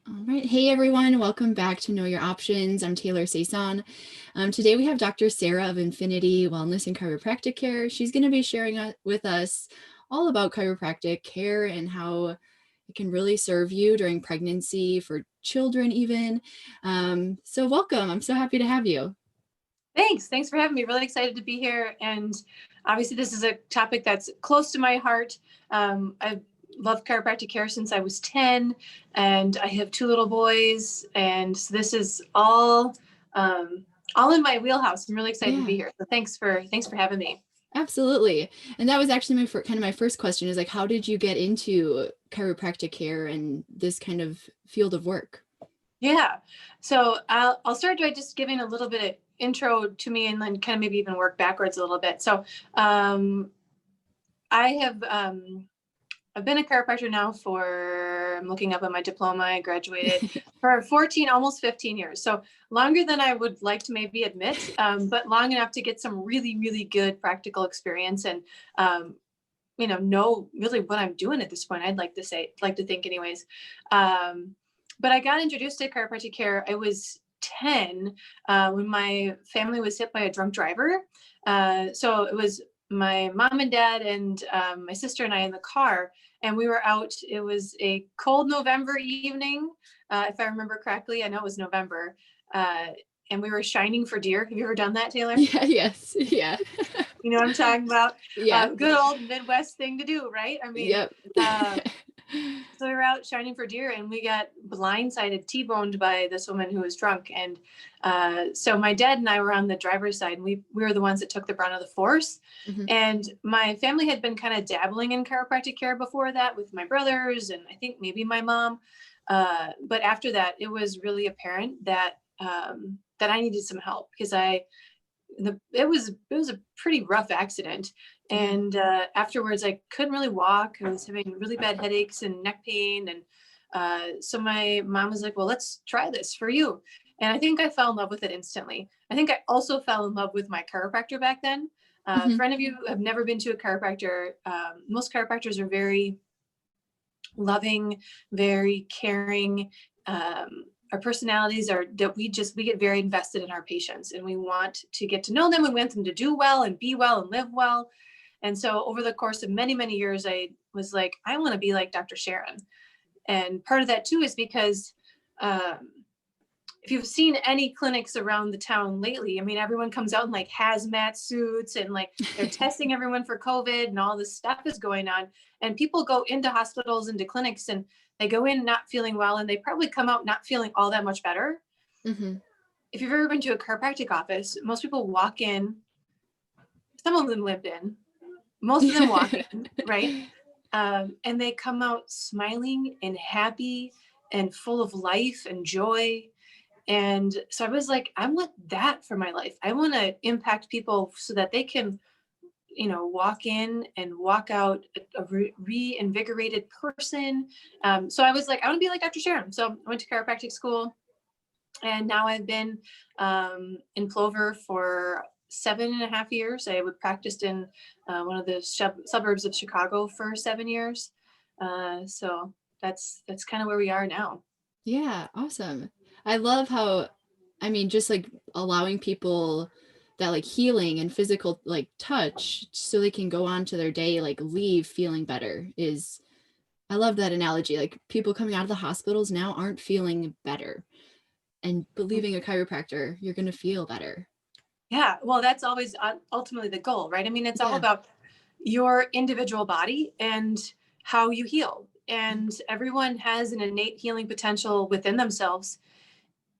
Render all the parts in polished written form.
All right. Hey, everyone. Welcome back to Know Your Options. I'm Taylor Saison. Today we have Dr. Sara of Infinity Wellness and Chiropractic Care. She's going to be sharing with us all about chiropractic care and how it can really serve you during pregnancy, for children even. So welcome. I'm so happy to have you. Thanks for having me. Really excited to be here. And obviously this is a topic that's close to my heart. I've loved chiropractic care since I was 10, and I have 2 little boys. And so this is all in my wheelhouse. I'm really excited to be here. So thanks for having me. Absolutely. And that was actually my first question is like, how did you get into chiropractic care and this kind of field of work? Yeah. So I'll start by just giving a little bit of intro to me and then kind of maybe even work backwards a little bit. So I have I've been a chiropractor now I'm looking up on my diploma, I graduated for 14, almost 15 years. So longer than I would like to maybe admit, but long enough to get some really, really good practical experience and, know really what I'm doing at this point. I'd like to think anyways. But I got introduced to chiropractic care. I was 10 when my family was hit by a drunk driver. So it was my mom and dad and my sister and I in the car, and we were out. It was a cold November evening, if I remember correctly. I know it was November, and we were shining for deer. Have you ever done that, Taylor? Yeah, yes. Yeah. You know what I'm talking about? Yeah. Good old Midwest thing to do, right? I mean, yep. So we were out shining for deer and we got blindsided, T-boned by this woman who was drunk. And so my dad and I were on the driver's side, and we were the ones that took the brunt of the force. Mm-hmm. And my family had been kind of dabbling in chiropractic care before that with my brothers and I think maybe my mom. But after that, it was really apparent that I needed some help because it was a pretty rough accident. And afterwards I couldn't really walk. I was having really bad headaches and neck pain. And so my mom was like, well, let's try this for you. And I think I fell in love with it instantly. I think I also fell in love with my chiropractor back then. For any of you who have never been to a chiropractor, most chiropractors are very loving, very caring. Our personalities are that we get very invested in our patients, and we want to get to know them. We want them to do well and be well and live well. And so over the course of many, many years, I was like, I want to be like Dr. Sharon. And part of that too is because if you've seen any clinics around the town lately, I mean, everyone comes out in like hazmat suits and like they're testing everyone for COVID and all this stuff is going on. And people go into hospitals, into clinics, and they go in not feeling well, and they probably come out not feeling all that much better. Mm-hmm. If you've ever been to a chiropractic office, most people walk in, some of them lived in, most of them walk in, right? And they come out smiling and happy and full of life and joy. And so I was like, I want that for my life. I want to impact people so that they can, walk in and walk out a reinvigorated person. So I was like, I want to be like Dr. Sharon. So I went to chiropractic school, and now I've been in Plover for 7.5 years. I would practiced in one of the suburbs of Chicago for 7 years. So that's kind of where we are now. Yeah, awesome. I love how, just like allowing people that like healing and physical like touch so they can go on to their day, like leave feeling better I love that analogy. Like people coming out of the hospitals now aren't feeling better, and believing a chiropractor, you're going to feel better. Yeah. Well, that's always ultimately the goal, right? I mean, it's all about your individual body and how you heal. And everyone has an innate healing potential within themselves.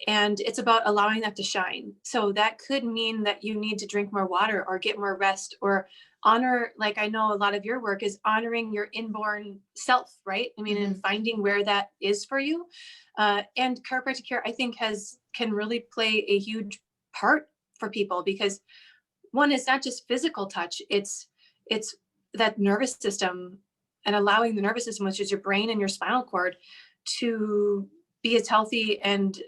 And it's about allowing that to shine. So that could mean that you need to drink more water or get more rest or honor, like I know a lot of your work is honoring your inborn self, right? I mean, and finding where that is for you. And chiropractic care, I think can really play a huge part for people, because one is not just physical touch, it's that nervous system, and allowing the nervous system, which is your brain and your spinal cord, to be as healthy and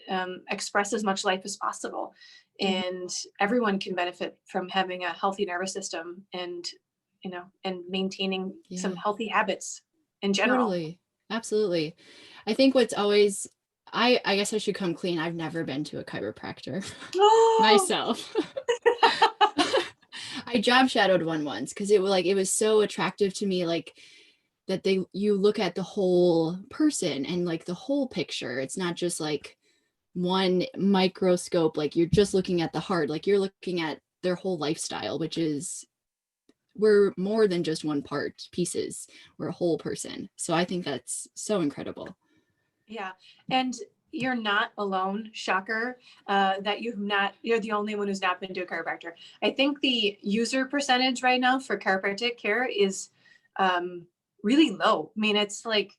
express as much life as possible. And everyone can benefit from having a healthy nervous system and maintaining some healthy habits in general. Totally. Absolutely. I think what's always I guess I should come clean. I've never been to a chiropractor Oh, myself. I job shadowed one once because it was so attractive to me, like that you look at the whole person and like the whole picture. It's not just like one microscope, like you're just looking at the heart, like you're looking at their whole lifestyle, which is we're more than just one part pieces. We're a whole person. So I think that's so incredible. yeah. And you're not alone, shocker, that you're the only one who's not been to a chiropractor. I think the user percentage right now for chiropractic care is really low. I mean, it's like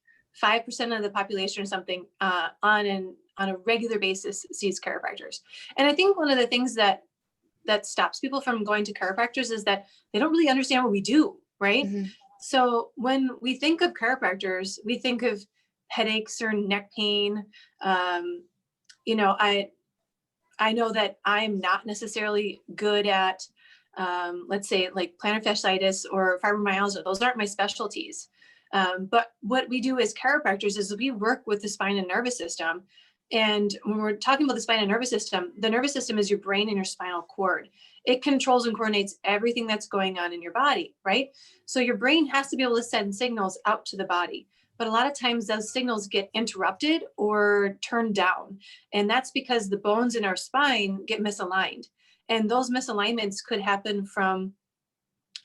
5% of the population or something on a regular basis sees chiropractors. And I think one of the things that stops people from going to chiropractors is that they don't really understand what we do, right? Mhm. So when we think of chiropractors, we think of headaches or neck pain. Um, you know, I know that I'm not necessarily good at, let's say, like plantar fasciitis or fibromyalgia. Those aren't my specialties. But what we do as chiropractors is we work with the spine and nervous system. And when we're talking about the nervous system is your brain and your spinal cord. It controls and coordinates everything that's going on in your body, right? So your brain has to be able to send signals out to the body. But a lot of times those signals get interrupted or turned down. And that's because the bones in our spine get misaligned. And those misalignments could happen from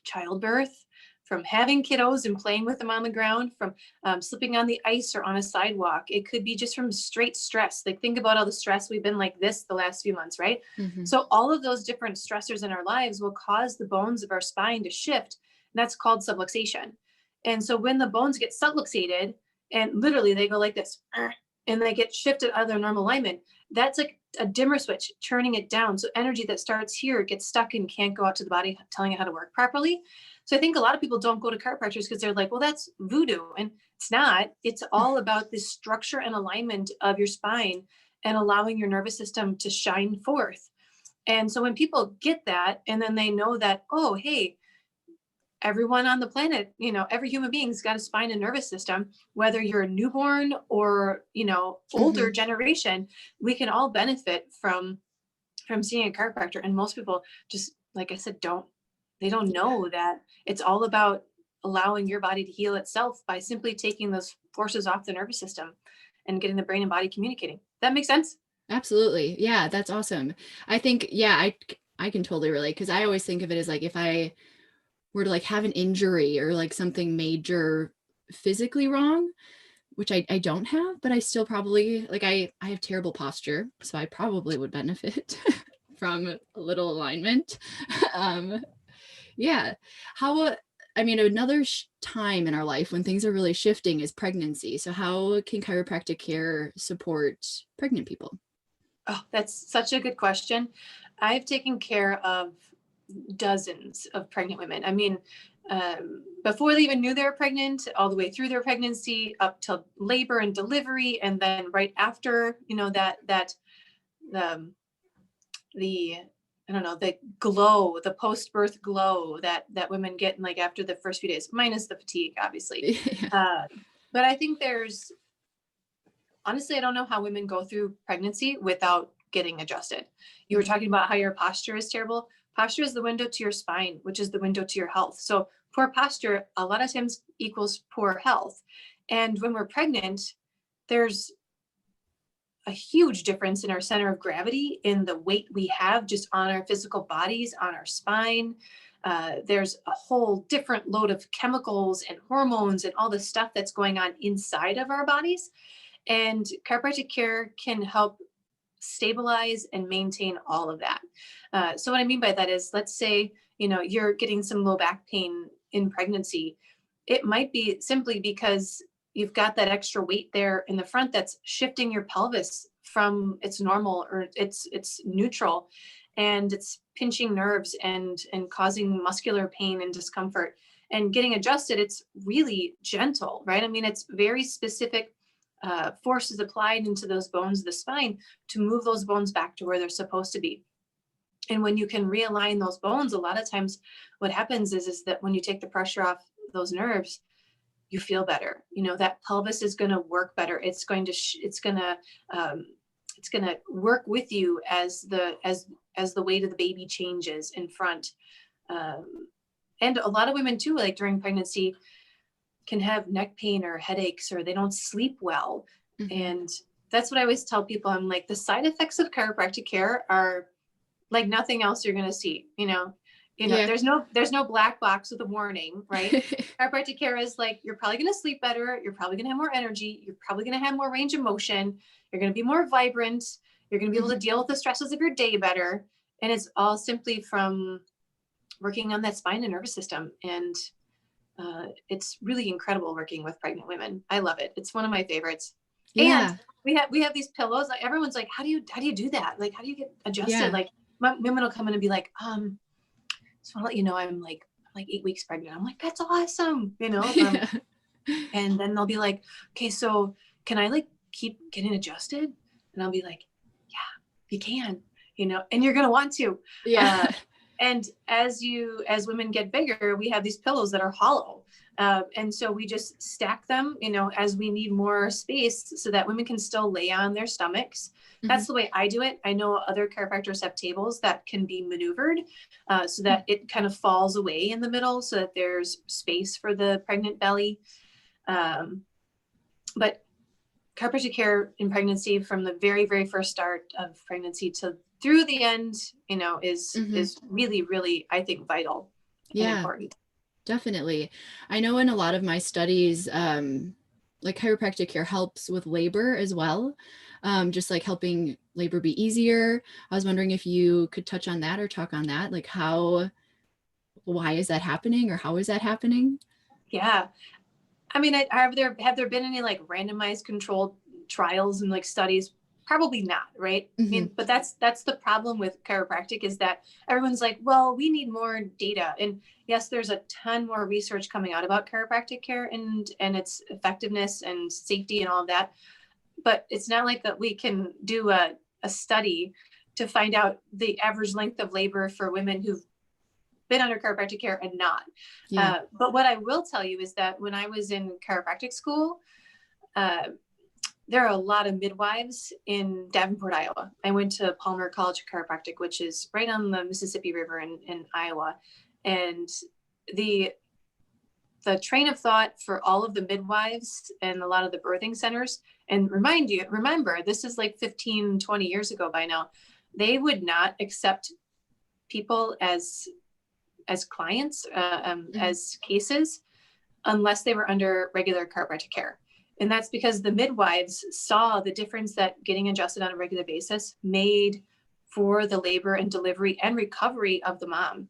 childbirth, from having kiddos and playing with them on the ground, from slipping on the ice or on a sidewalk. It could be just from straight stress. Like think about all the stress we've been like this the last few months, right? Mhm. So all of those different stressors in our lives will cause the bones of our spine to shift. And that's called subluxation. And so when the bones get subluxated and literally they go like this, and they get shifted out of their normal alignment, that's like a dimmer switch turning it down. So energy that starts here gets stuck and can't go out to the body, telling it how to work properly. So I think a lot of people don't go to chiropractors because they're like, well, that's voodoo. And it's not. It's all about the structure and alignment of your spine and allowing your nervous system to shine forth. And so when people get that, and then they know that, oh, hey, everyone on the planet, every human being's got a spine and nervous system, whether you're a newborn or, older Mhm. generation, we can all benefit from seeing a chiropractor. And most people just, like I said, they don't Yeah. know that it's all about allowing your body to heal itself by simply taking those forces off the nervous system and getting the brain and body communicating. That makes sense? Absolutely. Yeah, that's awesome. I think, yeah, I can totally relate because I always think of it as like if I were to like have an injury or like something major physically wrong, which I don't have, but I still probably like I have terrible posture, so I probably would benefit from a little alignment. um yeah. How I mean, another time in our life when things are really shifting is pregnancy. So how can chiropractic care support pregnant people? Oh, that's such a good question. I've taken care of dozens of pregnant women. I mean, before they even knew they were pregnant, all the way through their pregnancy, up to labor and delivery, and then right after, the the I don't know, the glow, the post-birth glow that women get in like after the first few days, minus the fatigue, obviously. Yeah. Uh, but I think there's honestly, I don't know how women go through pregnancy without getting adjusted. You were Mhm. talking about how your posture is terrible. Posture is the window to your spine, which is the window to your health. So poor posture a lot of times equals poor health. And when we're pregnant, there's a huge difference in our center of gravity, in the weight we have just on our physical bodies, on our spine. There's a whole different load of chemicals and hormones and all the stuff that's going on inside of our bodies. And chiropractic care can help stabilize and maintain all of that. So what I mean by that is, let's say, you're getting some low back pain in pregnancy. It might be simply because you've got that extra weight there in the front that's shifting your pelvis from its normal or its neutral, and it's pinching nerves and causing muscular pain and discomfort. And getting adjusted, it's really gentle, right? I mean, it's very specific forces applied into those bones of the spine to move those bones back to where they're supposed to be. And when you can realign those bones, a lot of times what happens is that when you take the pressure off those nerves, you feel better. That pelvis is going to work better. It's going to work with you as the weight of the baby changes in front. And a lot of women too, like during pregnancy, can have neck pain or headaches, or they don't sleep well. Mm-hmm. And that's what I always tell people. I'm like, the side effects of chiropractic care are like nothing else you're going to see. Yeah. There's no black box with a warning, right? Chiropractic care is like, you're probably going to sleep better. You're probably going to have more energy. You're probably going to have more range of motion. You're going to be more vibrant. You're going to be able to deal with the stresses of your day better. And it's all simply from working on that spine and nervous system. And it's really incredible working with pregnant women. I love it. It's one of my favorites. Yeah. And we have these pillows. Like, everyone's like, how do you do that? Like, how do you get adjusted? Yeah. Like, women will come in and be like, just want to let you know, I'm like 8 weeks pregnant. I'm like, that's awesome. Yeah. And then they'll be like, okay, so can I like keep getting adjusted? And I'll be like, yeah, you can, and you're going to want to. Yeah. And as women get bigger, we have these pillows that are hollow. And so we just stack them, as we need more space, so that women can still lay on their stomachs. Mm-hmm. That's the way I do it. I know other chiropractors have tables that can be maneuvered so that it kind of falls away in the middle, so that there's space for the pregnant belly. But chiropractic care in pregnancy, from the very, very first start of pregnancy to through the end, is really, really, I think, vital and important. Definitely. I know in a lot of my studies, like chiropractic care helps with labor as well. Just like helping labor be easier. I was wondering if you could touch on that or talk on that, like why is that happening, or how is that happening? Yeah. I mean, have there been any like randomized controlled trials and like studies? Probably not, right? I mean, but that's the problem with chiropractic, is that everyone's like, well, we need more data. And yes, there's a ton more research coming out about chiropractic care and its effectiveness and safety and all of that. But it's not like that we can do a study to find out the average length of labor for women who've been under chiropractic care and not. Yeah. But what I will tell you is that when I was in chiropractic school, there are a lot of midwives in Davenport, Iowa. I went to Palmer College of Chiropractic, which is right on the Mississippi River in Iowa. And the train of thought for all of the midwives and a lot of the birthing centers, and remember, this is like 15, 20 years ago by now, they would not accept people as clients, as cases, unless they were under regular chiropractic care. And that's because the midwives saw the difference that getting adjusted on a regular basis made for the labor and delivery and recovery of the mom.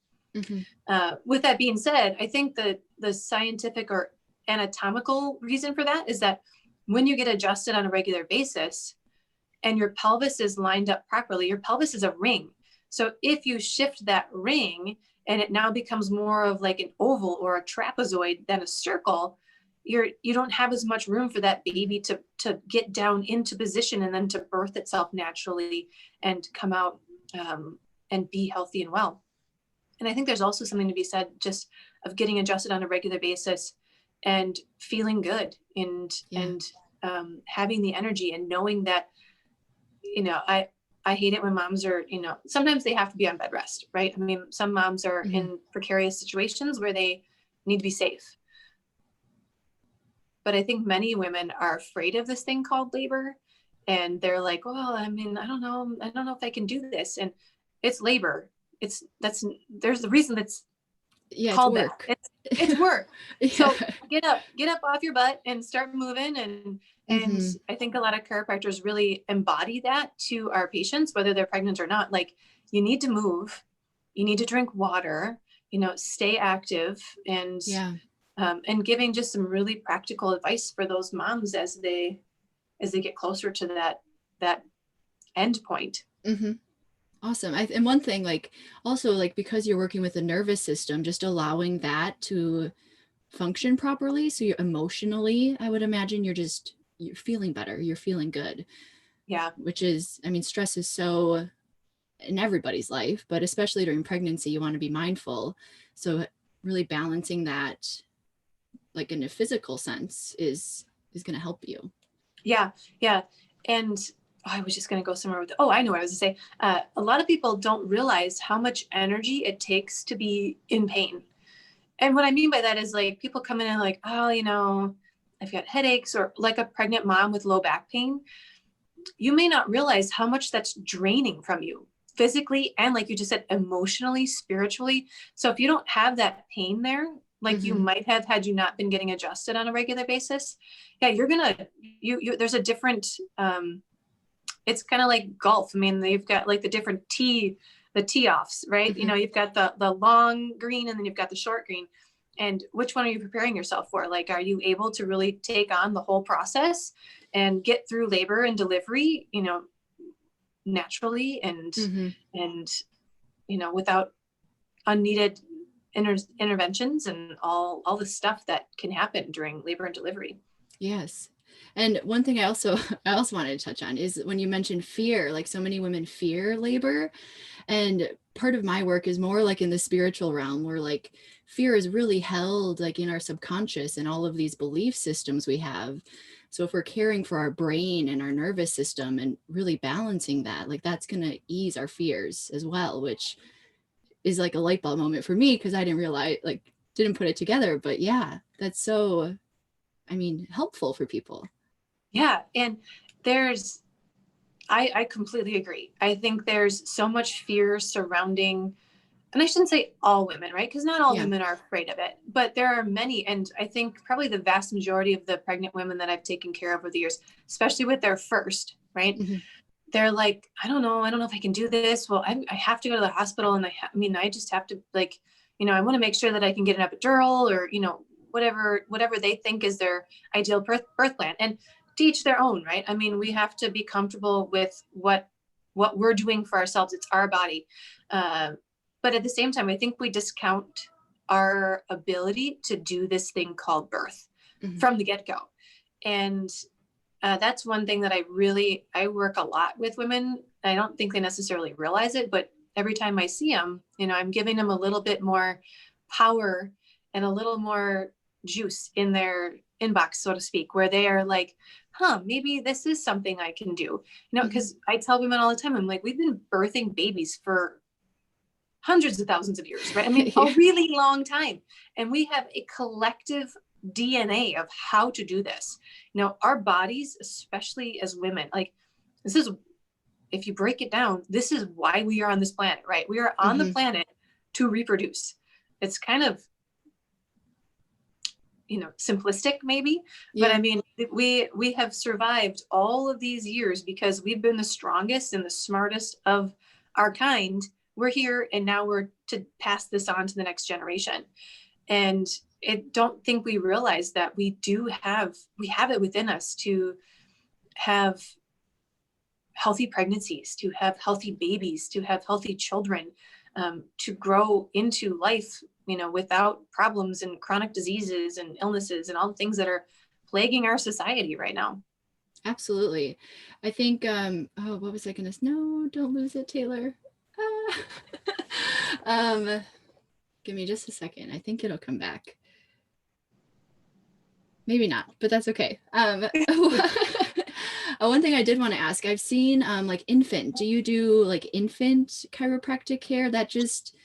With that being said, I think the scientific or anatomical reason for that is that when you get adjusted on a regular basis and your pelvis is lined up properly, your pelvis is a ring. So if you shift that ring and it now becomes more of like an oval or a trapezoid than a circle, you don't have as much room for that baby to get down into position and then to birth itself naturally and come out and be healthy and well. And I think there's also something to be said just of getting adjusted on a regular basis and feeling good and having the energy and knowing that, I hate it when moms are, sometimes they have to be on bed rest, right? I mean, some moms are in precarious situations where they need to be safe. But I think many women are afraid of this thing called labor. And they're like, well, I mean, I don't know if I can do this. And it's labor. There's the reason that's called work. It's work. So get up off your butt and start moving. And I think a lot of chiropractors really embody that to our patients, whether they're pregnant or not. Like, you need to move, you need to drink water, stay active, and giving just some really practical advice for those moms as they get closer to that end point. Awesome. And one thing, like, also, like, because you're working with the nervous system, just allowing that to function properly. So you're emotionally, I would imagine you're feeling better. You're feeling good. Yeah. Which is, I mean, stress is so in everybody's life, but especially during pregnancy, you want to be mindful. So really balancing that like in a physical sense is going to help you. Yeah. Yeah. And I was just going to go somewhere with, I know what I was going to say. A lot of people don't realize how much energy it takes to be in pain. And what I mean by that is like people come in and like, I've got headaches, or like a pregnant mom with low back pain. You may not realize how much that's draining from you physically and, like you just said, emotionally, spiritually. So if you don't have that pain there, like you might have had you not been getting adjusted on a regular basis, yeah, you're gonna there's a different it's kind of like golf. I mean, they've got like the different tee offs, right? You've got the long green and then you've got the short green. And which one are you preparing yourself for? Like, are you able to really take on the whole process and get through labor and delivery, naturally and without unneeded interventions and all the stuff that can happen during labor and delivery? Yes. And one thing I also wanted to touch on is when you mentioned fear, like so many women fear labor. And part of my work is more like in the spiritual realm, where like fear is really held like in our subconscious and all of these belief systems we have. So if we're caring for our brain and our nervous system and really balancing that, like that's going to ease our fears as well, which is like a light bulb moment for me because I didn't realize, like, didn't put it together. But yeah, that's so, I mean, helpful for people. Yeah. And I completely agree. I think there's so much fear surrounding, and I shouldn't say all women, right? Because not all women are afraid of it, but there are many. And I think probably the vast majority of the pregnant women that I've taken care of over the years, especially with their first, right? They're like, I don't know if I can do this. Well, I have to go to the hospital. And I just have to, like, I want to make sure that I can get an epidural or, whatever they think is their ideal birth plan. And to each their own, right? I mean, we have to be comfortable with what we're doing for ourselves. It's our body. But at the same time, I think we discount our ability to do this thing called birth from the get-go. And that's one thing that I work a lot with women. I don't think they necessarily realize it, but every time I see them, I'm giving them a little bit more power and a little more juice in their inbox, so to speak, where they are like, maybe this is something I can do, because I tell women all the time, I'm like, we've been birthing babies for hundreds of thousands of years, right? I mean, a really long time. And we have a collective DNA of how to do this. Our bodies, especially as women, like this is, if you break it down, this is why we are on this planet, right? We are on the planet to reproduce. It's kind of, simplistic maybe, but I mean, we have survived all of these years because we've been the strongest and the smartest of our kind. We're here and now we're to pass this on to the next generation. And I don't think we realize that we have it within us to have healthy pregnancies, to have healthy babies, to have healthy children, to grow into life, without problems and chronic diseases and illnesses and all the things that are plaguing our society right now. Absolutely. I think, what was I going to, no, don't lose it, Taylor. Give me just a second. I think it'll come back. Maybe not, but that's okay. One thing I did want to ask, I've seen like infant. Do you do like infant chiropractic care? That just,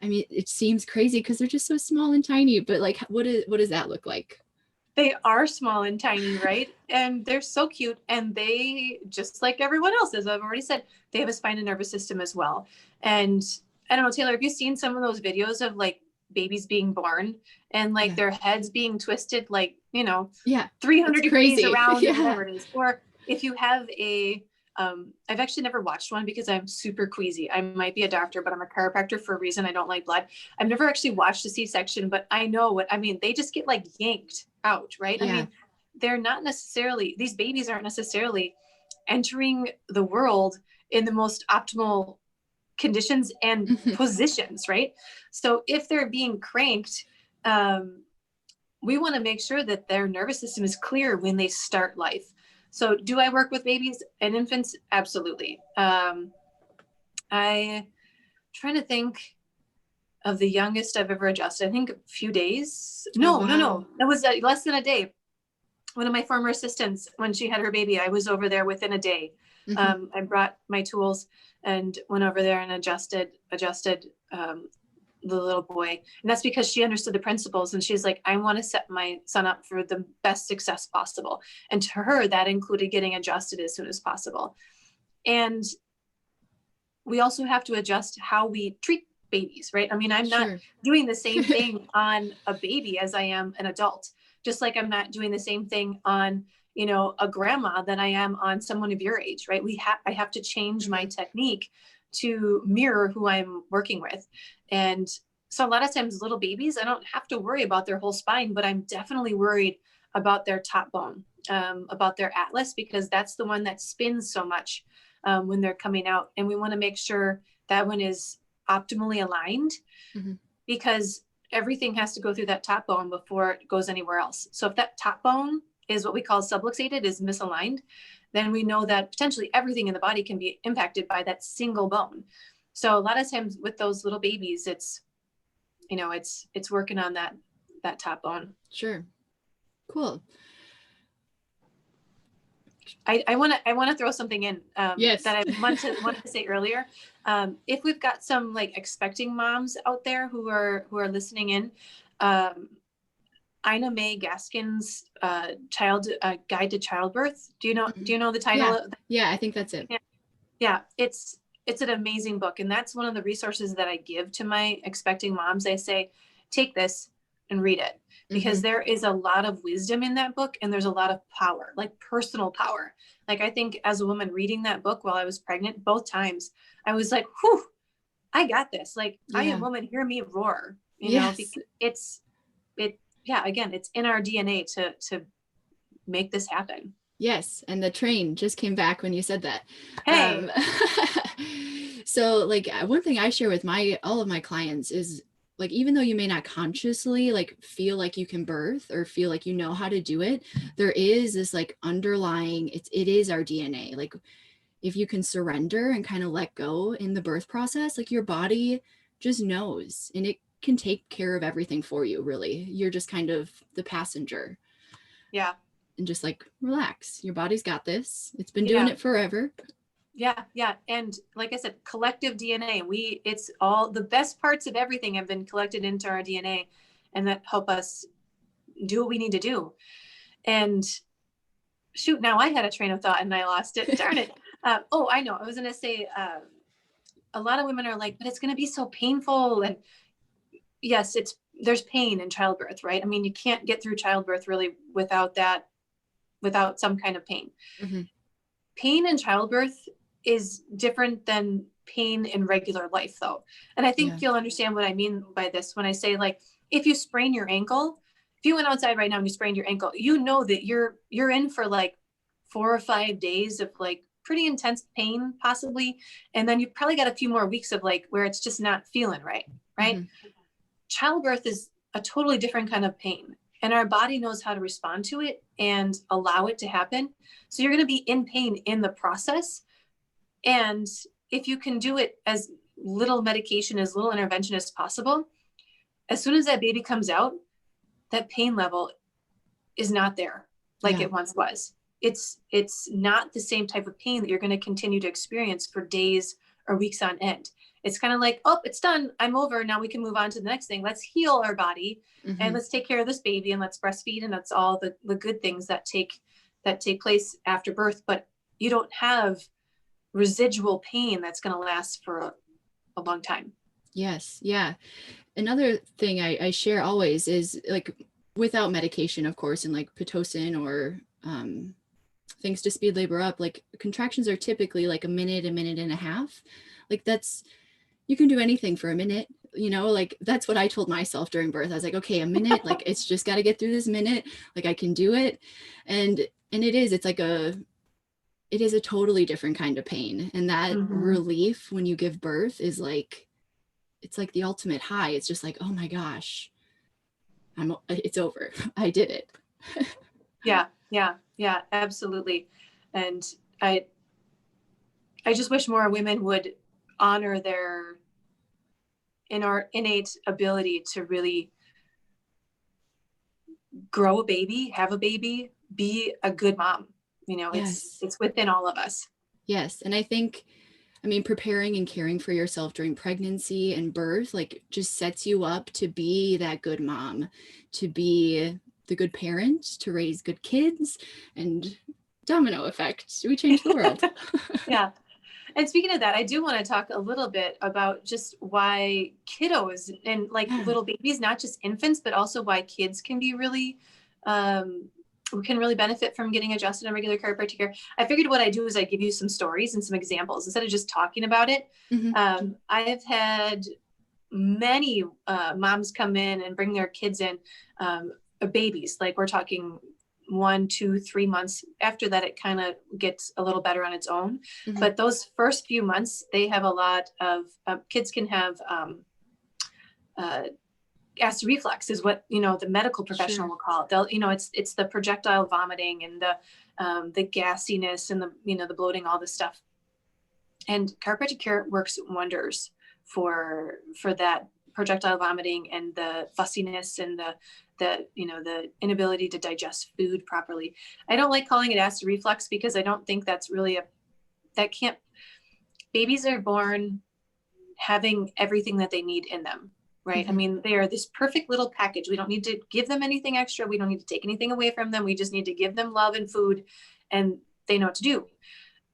I mean, it seems crazy because they're just so small and tiny, but like, what does that look like? They are small and tiny, right? And they're so cute. And they, just like everyone else, as I've already said, they have a spine and nervous system as well. And I don't know, Taylor, have you seen some of those videos of like babies being born and like their heads being twisted, like, 300 degrees around or whatever it is? Or if you have I've actually never watched one because I'm super queasy. I might be a doctor, but I'm a chiropractor for a reason. I don't like blood. I've never actually watched a C-section, but I know they just get like yanked out, right? I mean, they're not necessarily, these babies aren't necessarily entering the world in the most optimal conditions and positions, right? So if they're being cranked, we want to make sure that their nervous system is clear when they start life. So do I work with babies and infants? Absolutely. I trying to think. of the youngest I've ever adjusted. I think a few days. Oh, No. wow. It was less than a day. One of my former assistants, when she had her baby, I was over there within a day. Mhm. I brought my tools and went over there and adjusted the little boy. And that's because she understood the principles. And she's like, I want to set my son up for the best success possible. And to her, that included getting adjusted as soon as possible. And we also have to adjust how we treat babies, right? I mean, I'm not Sure. doing the same thing on a baby as I am an adult, just like I'm not doing the same thing on, you know, a grandma than I am on someone of your age, right? I have to change my Mhm. technique to mirror who I'm working with. And so a lot of times little babies, I don't have to worry about their whole spine, but I'm definitely worried about their top bone, about their atlas, because that's the one that spins so much when they're coming out. And we want to make sure that one is optimally aligned, Mhm. because everything has to go through that top bone before it goes anywhere else. So if that top bone is what we call subluxated, is misaligned, then we know that potentially everything in the body can be impacted by that single bone. So a lot of times with those little babies, it's, you know, it's working on that top bone. Sure. Cool. I want to throw something in Yes. that I wanted to say earlier. If we've got some like expecting moms out there who are listening in, um, Ina May Gaskin's child guide to childbirth. Do Mhm. you know the title Yeah. of Yeah, I think that's it. that? Yeah, it's an amazing book, and that's one of the resources that I give to my expecting moms. I say, take this and read it, because Mhm. there is a lot of wisdom in that book, and there's a lot of power, like personal power. Like I think as a woman reading that book while I was pregnant, both times, I was like, whew, I got this. Like, I am Yeah. woman, hear me roar, you know, Yes. because yeah, again, it's in our DNA to make this happen. Yes, and the train just came back when you said that. Hey, So like one thing I share with my all of my clients is like even though you may not consciously like feel like you can birth or feel like you know how to do it, there is this like underlying it is our DNA. Like if you can surrender and kind of let go in the birth process, like your body just knows and it can take care of everything for you, really. You're just kind of the passenger yeah, and just like relax. Your body's got this. It's been doing yeah. it forever. Yeah. And like I said, collective DNA. It's all the best parts of everything have been collected into our DNA, and that help us do what we need to do. And shoot, now I had a train of thought and I lost it. Darn it. Oh, I know. I was going to say, a lot of women are like, but it's going to be so painful. And yes, there's pain in childbirth, right? I mean, you can't get through childbirth really without some kind of pain. Mhm. Pain in childbirth is different than pain in regular life, though. And I think Yeah. you'll understand what I mean by this when I say, like, if you sprain your ankle, if you went outside right now and you sprained your ankle, you know that you're in for like 4 or 5 days of like pretty intense pain, possibly. And then you've probably got a few more weeks of like where it's just not feeling right, right? Mhm. Childbirth is a totally different kind of pain, and our body knows how to respond to it and allow it to happen. So you're going to be in pain in the process. And if you can do it as little medication, as little intervention as possible, as soon as that baby comes out, that pain level is not there like Yeah. it once was. It's not the same type of pain that you're going to continue to experience for days or weeks on end. It's kind of like, oh, it's done, I'm over, now we can move on to the next thing. Let's heal our body and Mhm. let's take care of this baby and let's breastfeed, and that's all the good things that take place after birth. But you don't have residual pain that's going to last for a long time. Yes. Yeah. Another thing I share always is like without medication, of course, and like Pitocin or things to speed labor up, like contractions are typically like a minute and a half. Like that's, you can do anything for a minute, you know, like that's what I told myself during birth. I was like, okay, a minute, like it's just got to get through this minute. Like I can do it. And it is a totally different kind of pain. And that Mm-hmm. relief when you give birth is like, it's like the ultimate high. It's just like, oh my gosh, it's over. I did it. Yeah, absolutely. And I I just wish more women would honor their in our innate ability to really grow a baby, have a baby, be a good mom. You know, Yes. it's within all of us. Yes. And I think, I mean, preparing and caring for yourself during pregnancy and birth, like, just sets you up to be that good mom, to be the good parent, to raise good kids, and domino effect. We change the world. Yeah. And speaking of that, I do want to talk a little bit about just why kiddos and like Yeah. little babies, not just infants, but also why kids can be really, we can really benefit from getting adjusted on regular chiropractic care. I figured what I do is I give you some stories and some examples instead of just talking about it. Mm-hmm. I have had many moms come in and bring their kids in, babies, like we're talking 1, 2, 3 months. After that, it kind of gets a little better on its own. Mm-hmm. But those first few months, they have a lot of kids can have acid reflux, is what the medical professional will call it. They'll, it's the projectile vomiting and the gassiness and the bloating, all this stuff. And chiropractic care works wonders for that projectile vomiting and the fussiness and the inability to digest food properly. I don't like calling it acid reflux because I don't think that's really babies are born having everything that they need in them, right? Mm-hmm. I mean, they are this perfect little package. We don't need to give them anything extra. We don't need to take anything away from them. We just need to give them love and food, and they know what to do.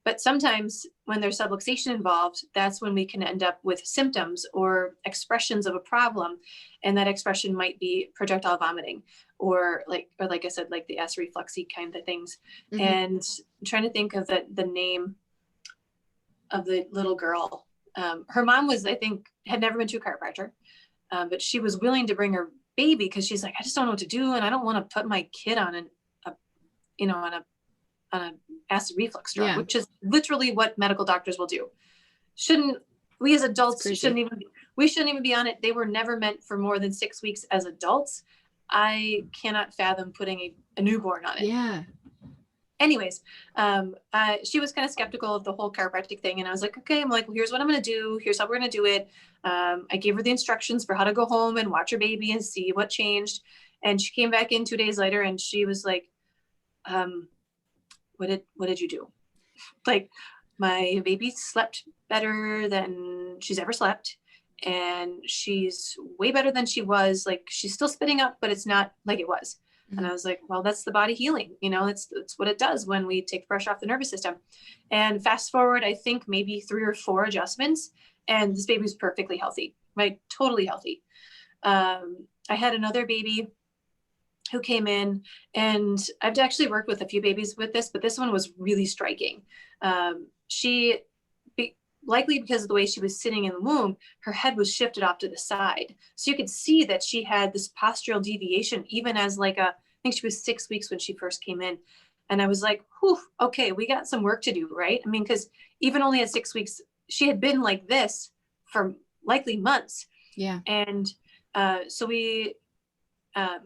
But sometimes when there's subluxation involved, that's when we can end up with symptoms or expressions of a problem. And that expression might be projectile vomiting or like I said, like the acid refluxy kind of things. Mm-hmm. And I'm trying to think of the name of the little girl. Her mom was, I think, had never been to a chiropractor, but she was willing to bring her baby because she's like, I just don't know what to do. And I don't want to put my kid on an acid reflux drug, which is literally what medical doctors will do. We as adults shouldn't even be on it. They were never meant for more than 6 weeks as adults. I cannot fathom putting a newborn on it. Yeah. Anyways, she was kind of skeptical of the whole chiropractic thing. And I was like, okay, I'm like, well, here's what I'm going to do. Here's how we're going to do it. I gave her the instructions for how to go home and watch her baby and see what changed. And she came back in 2 days later and she was like, what did you do? Like, my baby slept better than she's ever slept. And she's way better than she was. Like, she's still spitting up, but it's not like it was. Mm-hmm. And I was like, well, that's the body healing. It's what it does when we take pressure off the nervous system. And fast forward, I think maybe 3 or 4 adjustments, and this baby's perfectly healthy, right? Totally healthy. I had another baby who came in, and I've actually worked with a few babies with this, but this one was really striking. Likely because of the way she was sitting in the womb, her head was shifted off to the side. So you could see that she had this postural deviation, even as I think she was 6 weeks when she first came in. And I was like, whew, okay, we got some work to do, right? I mean, because even only at 6 weeks, she had been like this for likely months. Yeah. And so we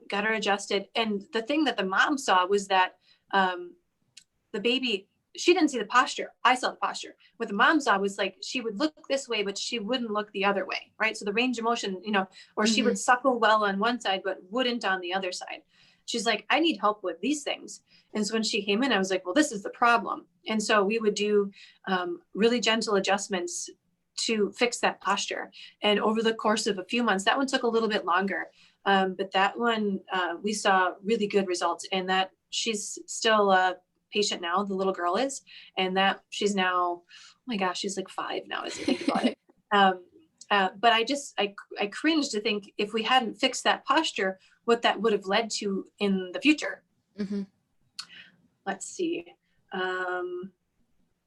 got her adjusted. And the thing that the mom saw was that the baby, she didn't see the posture. I saw the posture. What the mom saw was like, she would look this way, but she wouldn't look the other way, right? So the range of motion, or she would suckle well on one side, but wouldn't on the other side. She's like, I need help with these things. And so when she came in, I was like, well, this is the problem. And so we would do really gentle adjustments to fix that posture. And over the course of a few months, that one took a little bit longer. But that one, we saw really good results, and that she's still a patient now, the little girl is, and that she's now, oh my gosh, she's like 5 now as I think about it. But I cringe to think if we hadn't fixed that posture, what that would have led to in the future. Mm-hmm. Let's see.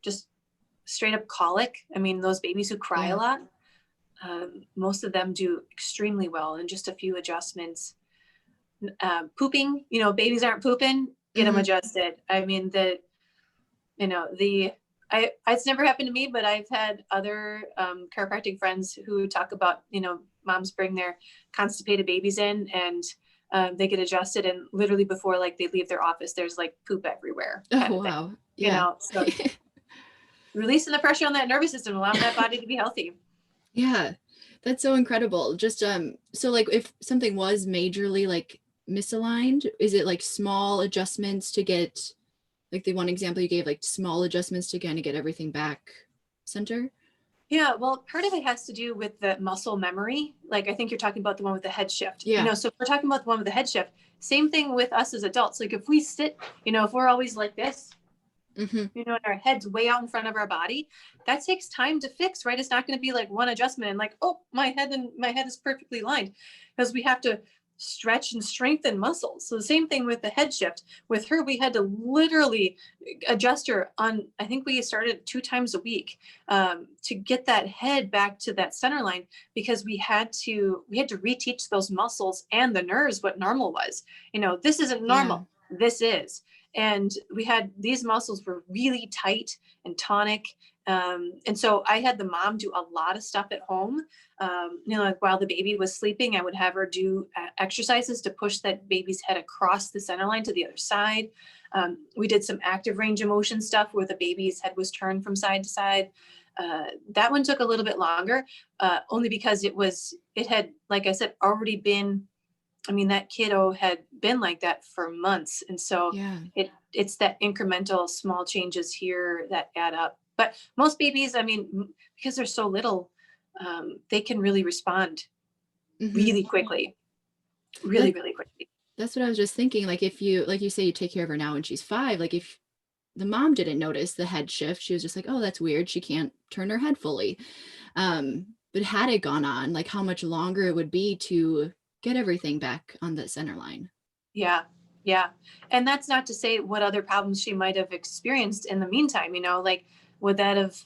Just straight up colic. I mean, those babies who cry a lot, most of them do extremely well in just a few adjustments. Pooping, babies aren't pooping, get them adjusted. I mean, it's never happened to me, but I've had other chiropractic friends who talk about, moms bring their constipated babies in and they get adjusted, and literally before they leave their office, there's poop everywhere. Oh, wow. Yeah. So releasing the pressure on that nervous system, allowing that body to be healthy. Yeah. That's so incredible. Just so like if something was majorly like misaligned, is it like small adjustments to get, like the one example you gave, like small adjustments to kind of get everything back center? Yeah, well, part of it has to do with the muscle memory. Like I think you're talking about the one with the head shift. Yeah. So if we're talking about the one with the head shift, same thing with us as adults. Like if we sit, if we're always like this, Mm-hmm. and our head's way out in front of our body, that takes time to fix, right? It's not going to be like one adjustment and like, oh, my head is perfectly lined, because we have to stretch and strengthen muscles. So the same thing with the head shift. With her, we had to literally adjust her on, I think we started 2 times a week, to get that head back to that center line, because we had to reteach those muscles and the nerves what normal was. This isn't Yeah. normal. This is. And we had, these muscles were really tight and tonic. And so I had the mom do a lot of stuff at home. Like while the baby was sleeping, I would have her do exercises to push that baby's head across the center line to the other side. We did some active range of motion stuff where the baby's head was turned from side to side. That one took a little bit longer, only because it had, like I said, already been, that kiddo had been like that for months. And so Yeah. it's that incremental small changes here that add up. But most babies, because they're so little, they can really respond Mm-hmm. really quickly, really, really quickly. That's what I was just thinking. Like if you, like you say, you take care of her now when she's 5, like if the mom didn't notice the head shift, she was just like, oh, that's weird, she can't turn her head fully. But had it gone on, like how much longer it would be to get everything back on the center line. Yeah. Yeah. And that's not to say what other problems she might have experienced in the meantime, like would that have,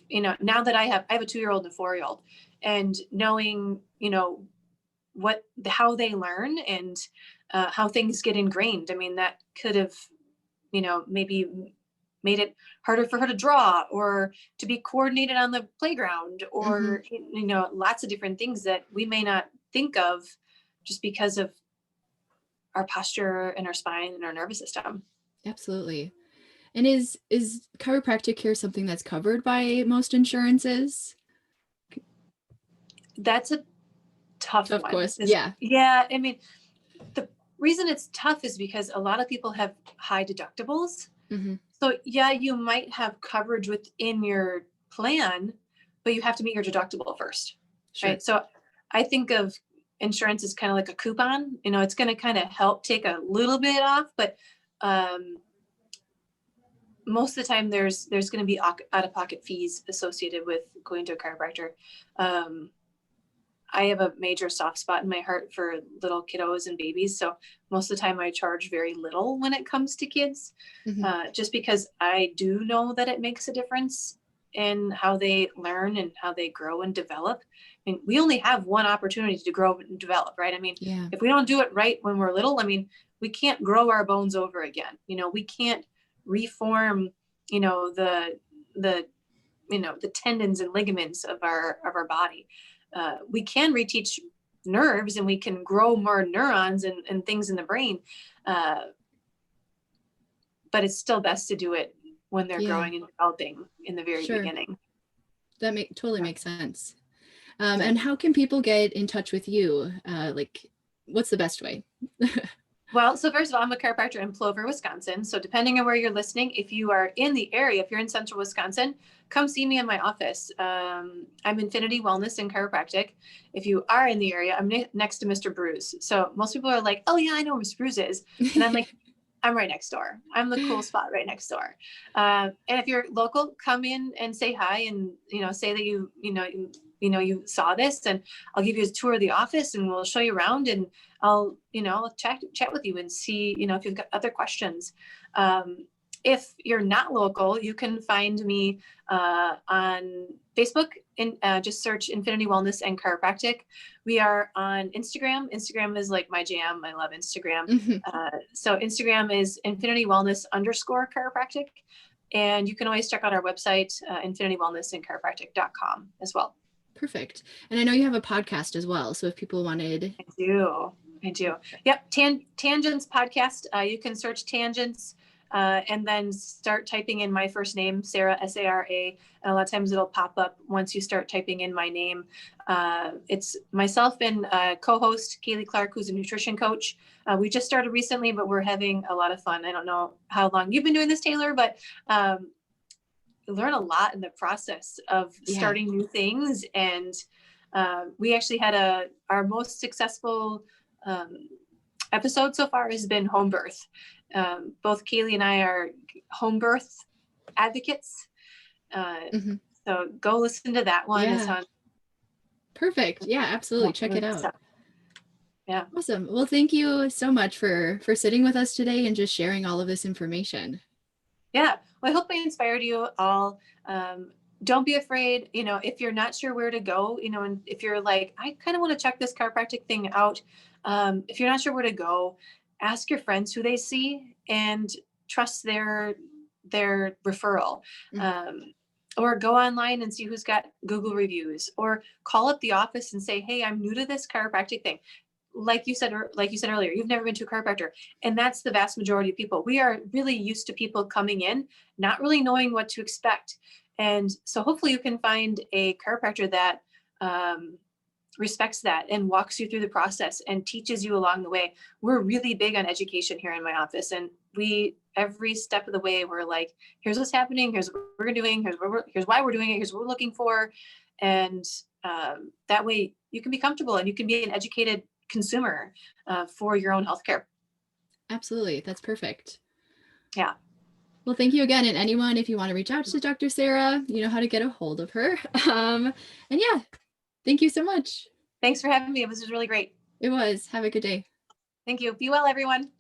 now that I have a 2-year-old and a 4-year-old, and knowing, how they learn and how things get ingrained. That could have, maybe made it harder for her to draw or to be coordinated on the playground, or, lots of different things that we may not think of just because of our posture and our spine and our nervous system. Absolutely. And is chiropractic care something that's covered by most insurances? That's a tough Of one. course. Yeah. Yeah. The reason it's tough is because a lot of people have high deductibles. Mm-hmm. So yeah, you might have coverage within your plan, but you have to meet your deductible first. Sure. Right. So I think of insurance as kind of like a coupon. It's going to kind of help take a little bit off, but most of the time there's going to be out-of-pocket fees associated with going to a chiropractor. I have a major soft spot in my heart for little kiddos and babies. So most of the time I charge very little when it comes to kids, just because I do know that it makes a difference in how they learn and how they grow and develop. We only have one opportunity to grow and develop, right? Yeah. If we don't do it right when we're little, we can't grow our bones over again. We can't reform, the tendons and ligaments of our body. We can reteach nerves and we can grow more neurons and things in the brain. But it's still best to do it when they're growing and developing in the very beginning. That totally makes sense. And how can people get in touch with you? Like, what's the best way? Well, so first of all, I'm a chiropractor in Plover, Wisconsin. So depending on where you're listening, if you are in the area, if you're in central Wisconsin, come see me in my office. I'm Infinity Wellness and Chiropractic. If you are in the area, I'm next to Mr. Bruce. So most people are like, oh yeah, I know where Mr. Bruce is. And I'm like, I'm right next door. I'm the cool spot right next door. And if you're local, come in and say hi and, say that you saw this, and I'll give you a tour of the office and we'll show you around, and I'll chat with you and see, if you've got other questions. If you're not local, you can find me on Facebook and just search Infinity Wellness and Chiropractic. We are on Instagram. Instagram is like my jam. I love Instagram. So Instagram is Infinity Wellness _chiropractic. And you can always check out our website, infinitywellnessandchiropractic.com as well. Perfect. And I know you have a podcast as well. So if people wanted. I do. Yep. Tangents podcast. You can search Tangents and then start typing in my first name, Sara, Sara. And a lot of times it'll pop up once you start typing in my name. It's myself and co-host Kaylee Clark, who's a nutrition coach. We just started recently, but we're having a lot of fun. I don't know how long you've been doing this, Taylor, but learn a lot in the process of starting new things. And we actually had our most successful episode so far has been home birth. Both Kaylee and I are home birth advocates. So go listen to that one. It's on. Perfect. Yeah, absolutely. Check it out. Stuff. Yeah. Awesome. Well, thank you so much for sitting with us today and just sharing all of this information. Yeah. Well, I hope I inspired you all. Don't be afraid, if you're not sure where to go, and if you're like, I kind of want to check this chiropractic thing out. If you're not sure where to go, ask your friends who they see and trust their referral. Or go online and see who's got Google reviews, or call up the office and say, hey, I'm new to this chiropractic thing. Like you said earlier, you've never been to a chiropractor. And that's the vast majority of people. We are really used to people coming in, not really knowing what to expect. And so hopefully you can find a chiropractor that respects that and walks you through the process and teaches you along the way. We're really big on education here in my office. And every step of the way, we're like, here's what's happening. Here's what we're doing. Here's why we're doing it. Here's what we're looking for. And that way you can be comfortable and you can be an educated consumer for your own healthcare. Absolutely. That's perfect. Yeah. Well, thank you again. And anyone, if you want to reach out to Dr. Sara, you know how to get a hold of her. And yeah, thank you so much. Thanks for having me. This was really great. It was. Have a good day. Thank you. Be well, everyone.